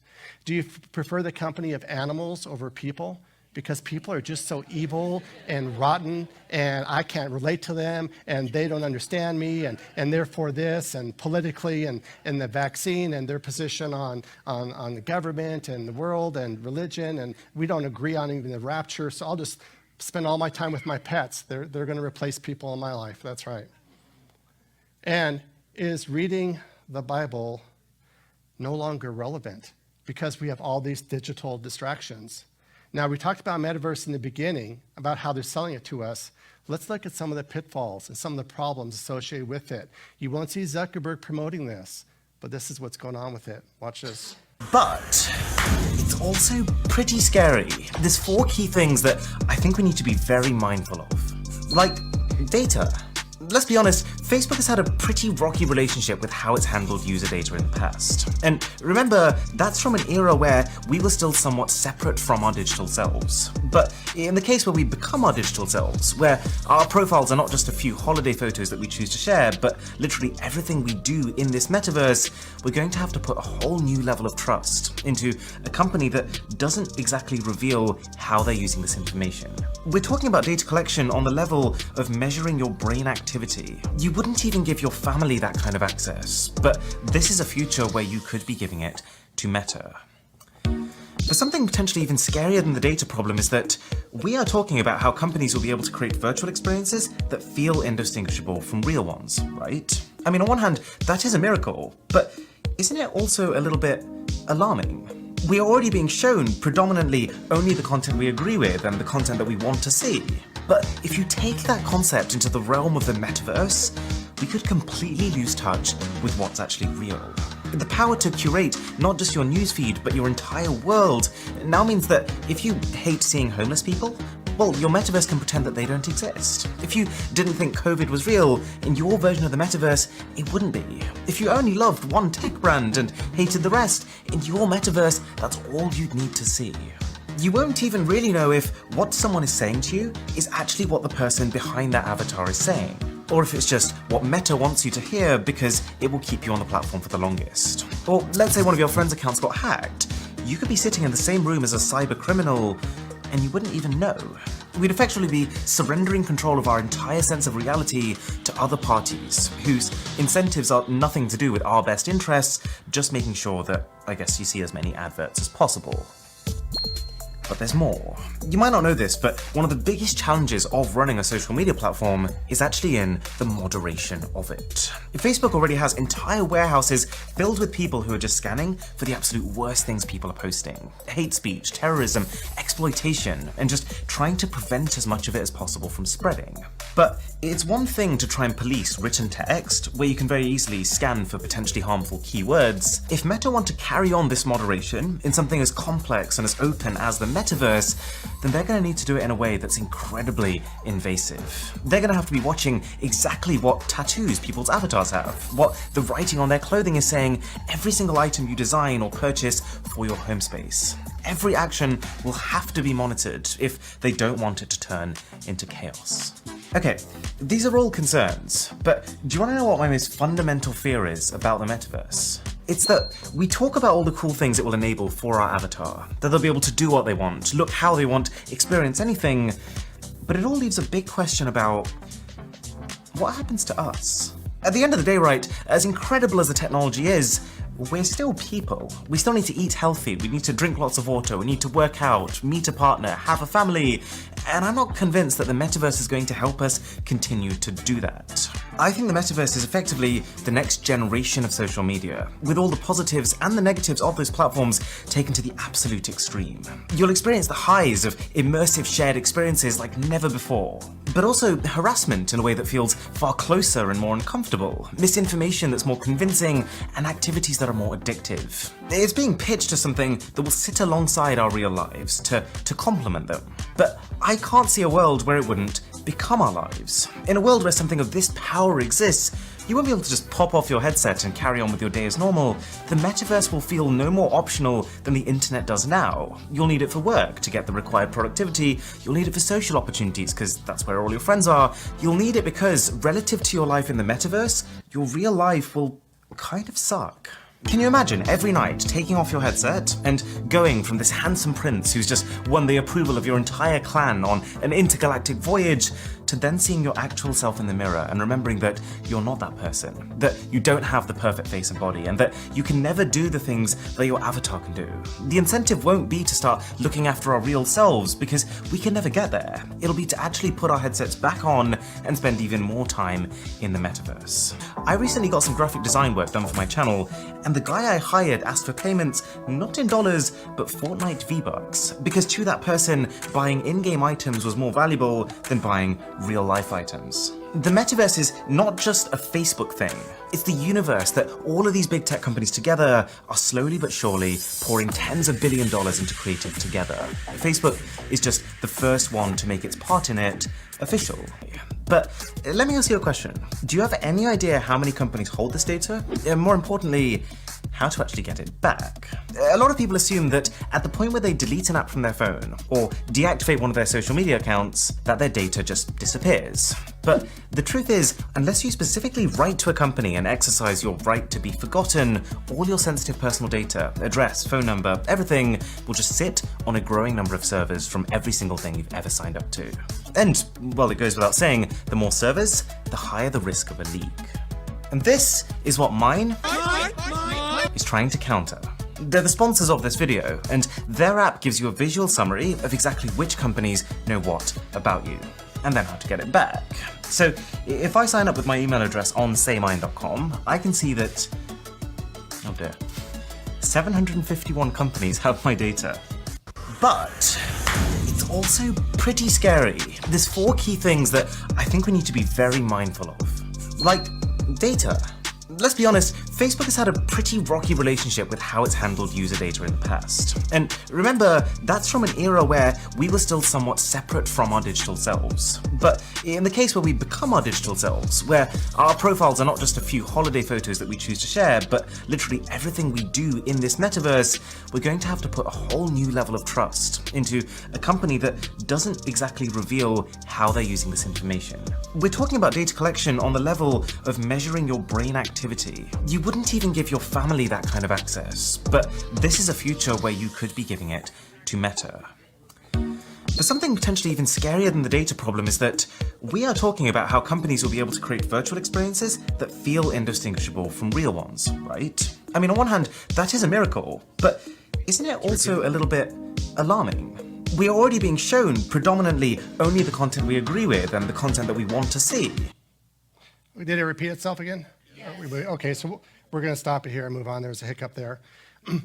Do you prefer the company of animals over people? Because people are just so evil and rotten, and I can't relate to them, and they don't understand me, and therefore this, and politically, and the vaccine, and their position on the government, and the world, and religion, and we don't agree on even the rapture, so I'll just spend all my time with my pets. They're going to replace people in my life. That's right. And is reading the Bible no longer relevant because we have all these digital distractions? Now, we talked about metaverse in the beginning, about how they're selling it to us. Let's look at some of the pitfalls and some of the problems associated with it. You won't see Zuckerberg promoting this, but this is what's going on with it. Watch this. But it's also pretty scary. There's 4 key things that I think we need to be very mindful of. Like data. Let's be honest, Facebook has had a pretty rocky relationship with how it's handled user data in the past. And remember, that's from an era where we were still somewhat separate from our digital selves. But in the case where we become our digital selves, where our profiles are not just a few holiday photos that we choose to share, but literally everything we do in this metaverse, we're going to have to put a whole new level of trust into a company that doesn't exactly reveal how they're using this information. We're talking about data collection on the level of measuring your brain activity. You wouldn't even give your family that kind of access, but this is a future where you could be giving it to Meta. But something potentially even scarier than the data problem is that we are talking about how companies will be able to create virtual experiences that feel indistinguishable from real ones, right? I mean, on one hand, that is a miracle, but isn't it also a little bit alarming? We are already being shown predominantly only the content we agree with and the content that we want to see. But if you take that concept into the realm of the metaverse, we could completely lose touch with what's actually real. The power to curate not just your newsfeed, but your entire world now means that if you hate seeing homeless people, well, your metaverse can pretend that they don't exist. If you didn't think COVID was real, in your version of the metaverse, it wouldn't be. If you only loved one tech brand and hated the rest, in your metaverse, that's all you'd need to see. You won't even really know if what someone is saying to you is actually what the person behind that avatar is saying, or if it's just what Meta wants you to hear because it will keep you on the platform for the longest. Or let's say one of your friends' accounts got hacked. You could be sitting in the same room as a cyber criminal and you wouldn't even know. We'd effectively be surrendering control of our entire sense of reality to other parties, whose incentives are nothing to do with our best interests, just making sure that, I guess, you see as many adverts as possible. But there's more. You might not know this, but one of the biggest challenges of running a social media platform is actually in the moderation of it. Facebook already has entire warehouses filled with people who are just scanning for the absolute worst things people are posting. Hate speech, terrorism, exploitation, and just trying to prevent as much of it as possible from spreading. But it's one thing to try and police written text, where you can very easily scan for potentially harmful keywords. If Meta want to carry on this moderation in something as complex and as open as the metaverse, then they're going to need to do it in a way that's incredibly invasive. They're going to have to be watching exactly what tattoos people's avatars have, what the writing on their clothing is saying, every single item you design or purchase for your home space. Every action will have to be monitored if they don't want it to turn into chaos. Okay, these are all concerns, but do you want to know what my most fundamental fear is about the metaverse? It's that we talk about all the cool things it will enable for our avatar, that they'll be able to do what they want, look how they want, experience anything, but it all leaves a big question about what happens to us? At the end of the day, right, as incredible as the technology is, we're still people. We still need to eat healthy, we need to drink lots of water, we need to work out, meet a partner, have a family, And I'm not convinced that the metaverse is going to help us continue to do that. I think the metaverse is effectively the next generation of social media, with all the positives and the negatives of those platforms taken to the absolute extreme. You'll experience the highs of immersive shared experiences like never before, but also harassment in a way that feels far closer and more uncomfortable, misinformation that's more convincing, and activities that are more addictive. It's being pitched as something that will sit alongside our real lives to complement them. But I can't see a world where it wouldn't become our lives. In a world where something of this power exists, you won't be able to just pop off your headset and carry on with your day as normal. The metaverse will feel no more optional than the internet does now. You'll need it for work to get the required productivity. You'll need it for social opportunities because that's where all your friends are. You'll need it because, relative to your life in the metaverse, your real life will kind of suck. Can you imagine every night taking off your headset and going from this handsome prince who's just won the approval of your entire clan on an intergalactic voyage to then seeing your actual self in the mirror and remembering that you're not that person, that you don't have the perfect face and body, and that you can never do the things that your avatar can do? The incentive won't be to start looking after our real selves because we can never get there. It'll be to actually put our headsets back on and spend even more time in the metaverse. I recently got some graphic design work done for my channel, and the guy I hired asked for payments not in dollars, but Fortnite V-Bucks, because to that person, buying in-game items was more valuable than buying real-life items. The metaverse is not just a Facebook thing. It's the universe that all of these big tech companies together are slowly but surely pouring tens of billion dollars into creating together. Facebook is just the first one to make its part in it official. But let me ask you a question. Do you have any idea how many companies hold this data? And more importantly, how to actually get it back? A lot of people assume that at the point where they delete an app from their phone or deactivate one of their social media accounts, that their data just disappears. But the truth is, unless you specifically write to a company and exercise your right to be forgotten, all your sensitive personal data, address, phone number, everything will just sit on a growing number of servers from every single thing you've ever signed up to. And, well, it goes without saying, the more servers, the higher the risk of a leak. And this is what Mine is trying to counter. They're the sponsors of this video, and their app gives you a visual summary of exactly which companies know what about you, and then how to get it back. So if I sign up with my email address on saymine.com, I can see that, oh dear, 751 companies have my data. But it's also pretty scary. There's 4 key things that I think we need to be very mindful of. Like data. Let's be honest, Facebook has had a pretty rocky relationship with how it's handled user data in the past. And remember, that's from an era where we were still somewhat separate from our digital selves. But in the case where we become our digital selves, where our profiles are not just a few holiday photos that we choose to share, but literally everything we do in this metaverse, we're going to have to put a whole new level of trust into a company that doesn't exactly reveal how they're using this information. We're talking about data collection on the level of measuring your brain activity. You wouldn't even give your family that kind of access, but this is a future where you could be giving it to Meta. But something potentially even scarier than the data problem is that we are talking about how companies will be able to create virtual experiences that feel indistinguishable from real ones, right? I mean, on one hand, that is a miracle, but isn't it also a little bit alarming? We are already being shown predominantly only the content we agree with and the content that we want to see. Did it repeat itself again? Okay, so we're going to stop it here and move on. There's a hiccup there.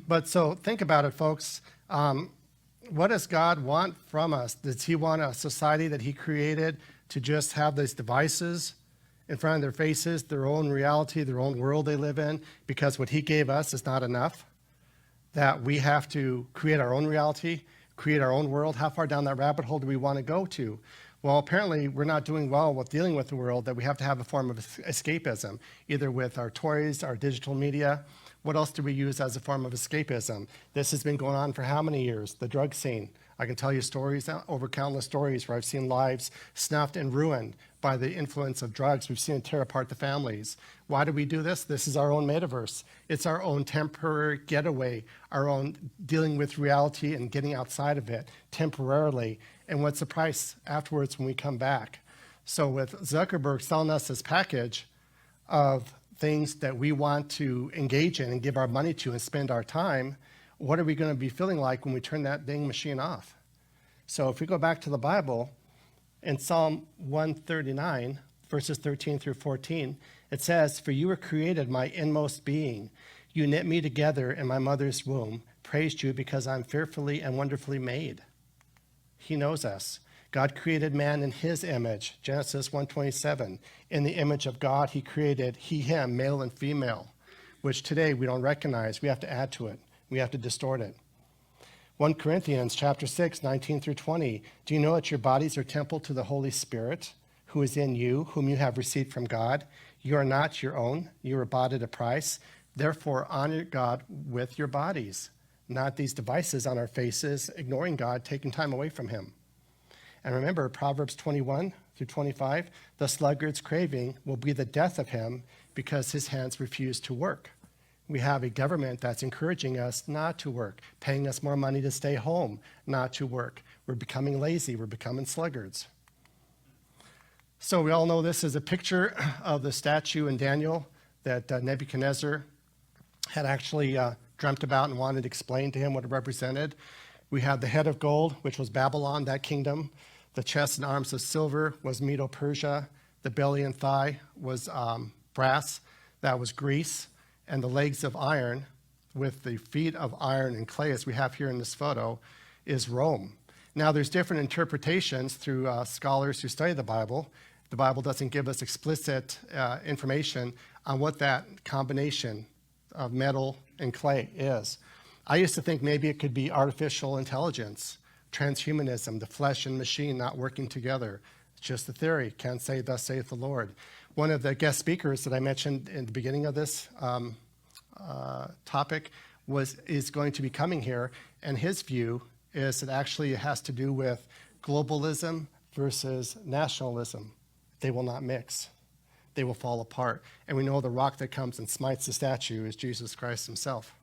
But so think about it, folks. What does God want from us? Does he want a society that he created to just have these devices in front of their faces, their own reality, their own world they live in, because what he gave us is not enough? That we have to create our own reality, create our own world? How far down that rabbit hole do we want to go to? Well, apparently we're not doing well with dealing with the world, that we have to have a form of escapism, either with our toys, our digital media. What else do we use as a form of escapism? This has been going on for how many years? The drug scene. I can tell you stories, over countless stories, where I've seen lives snuffed and ruined by the influence of drugs. We've seen it tear apart the families. Why do we do this? This is our own metaverse. It's our own temporary getaway, our own dealing with reality and getting outside of it temporarily. And what's the price afterwards when we come back? So with Zuckerberg selling us this package of things that we want to engage in and give our money to and spend our time, what are we going to be feeling like when we turn that dang machine off? So if we go back to the Bible, in Psalm 139, verses 13 through 14, it says, "For you were created, my inmost being. You knit me together in my mother's womb. Praised you because I'm fearfully and wonderfully made." He knows us. God created man in his image, Genesis 1:27. In the image of God, he created him, male and female, which today we don't recognize. We have to add to it. We have to distort it. 1 Corinthians chapter 6, 19 through 20. "Do you know that your bodies are temple to the Holy Spirit, who is in you, whom you have received from God? You are not your own. You were bought at a price. Therefore, honor God with your bodies." Not these devices on our faces, ignoring God, taking time away from him. And remember, Proverbs 21 through 25, "The sluggard's craving will be the death of him because his hands refuse to work." We have a government that's encouraging us not to work, paying us more money to stay home, not to work. We're becoming lazy. We're becoming sluggards. So we all know this is a picture of the statue in Daniel that Nebuchadnezzar had actually dreamt about and wanted explained to him what it represented. We have the head of gold, which was Babylon, that kingdom. The chest and arms of silver was Medo-Persia. The belly and thigh was brass. That was Greece. And the legs of iron, with the feet of iron and clay, as we have here in this photo, is Rome. Now, there's different interpretations through scholars who study the Bible. The Bible doesn't give us explicit information on what that combination of metal and clay is. I used to think maybe it could be artificial intelligence, transhumanism, the flesh and machine not working together. It's just a theory. Can't say, "Thus saith the Lord." One of the guest speakers that I mentioned in the beginning of this topic is going to be coming here, and his view is that actually it has to do with globalism versus nationalism. They will not mix. They will fall apart. And we know the rock that comes and smites the statue is Jesus Christ himself.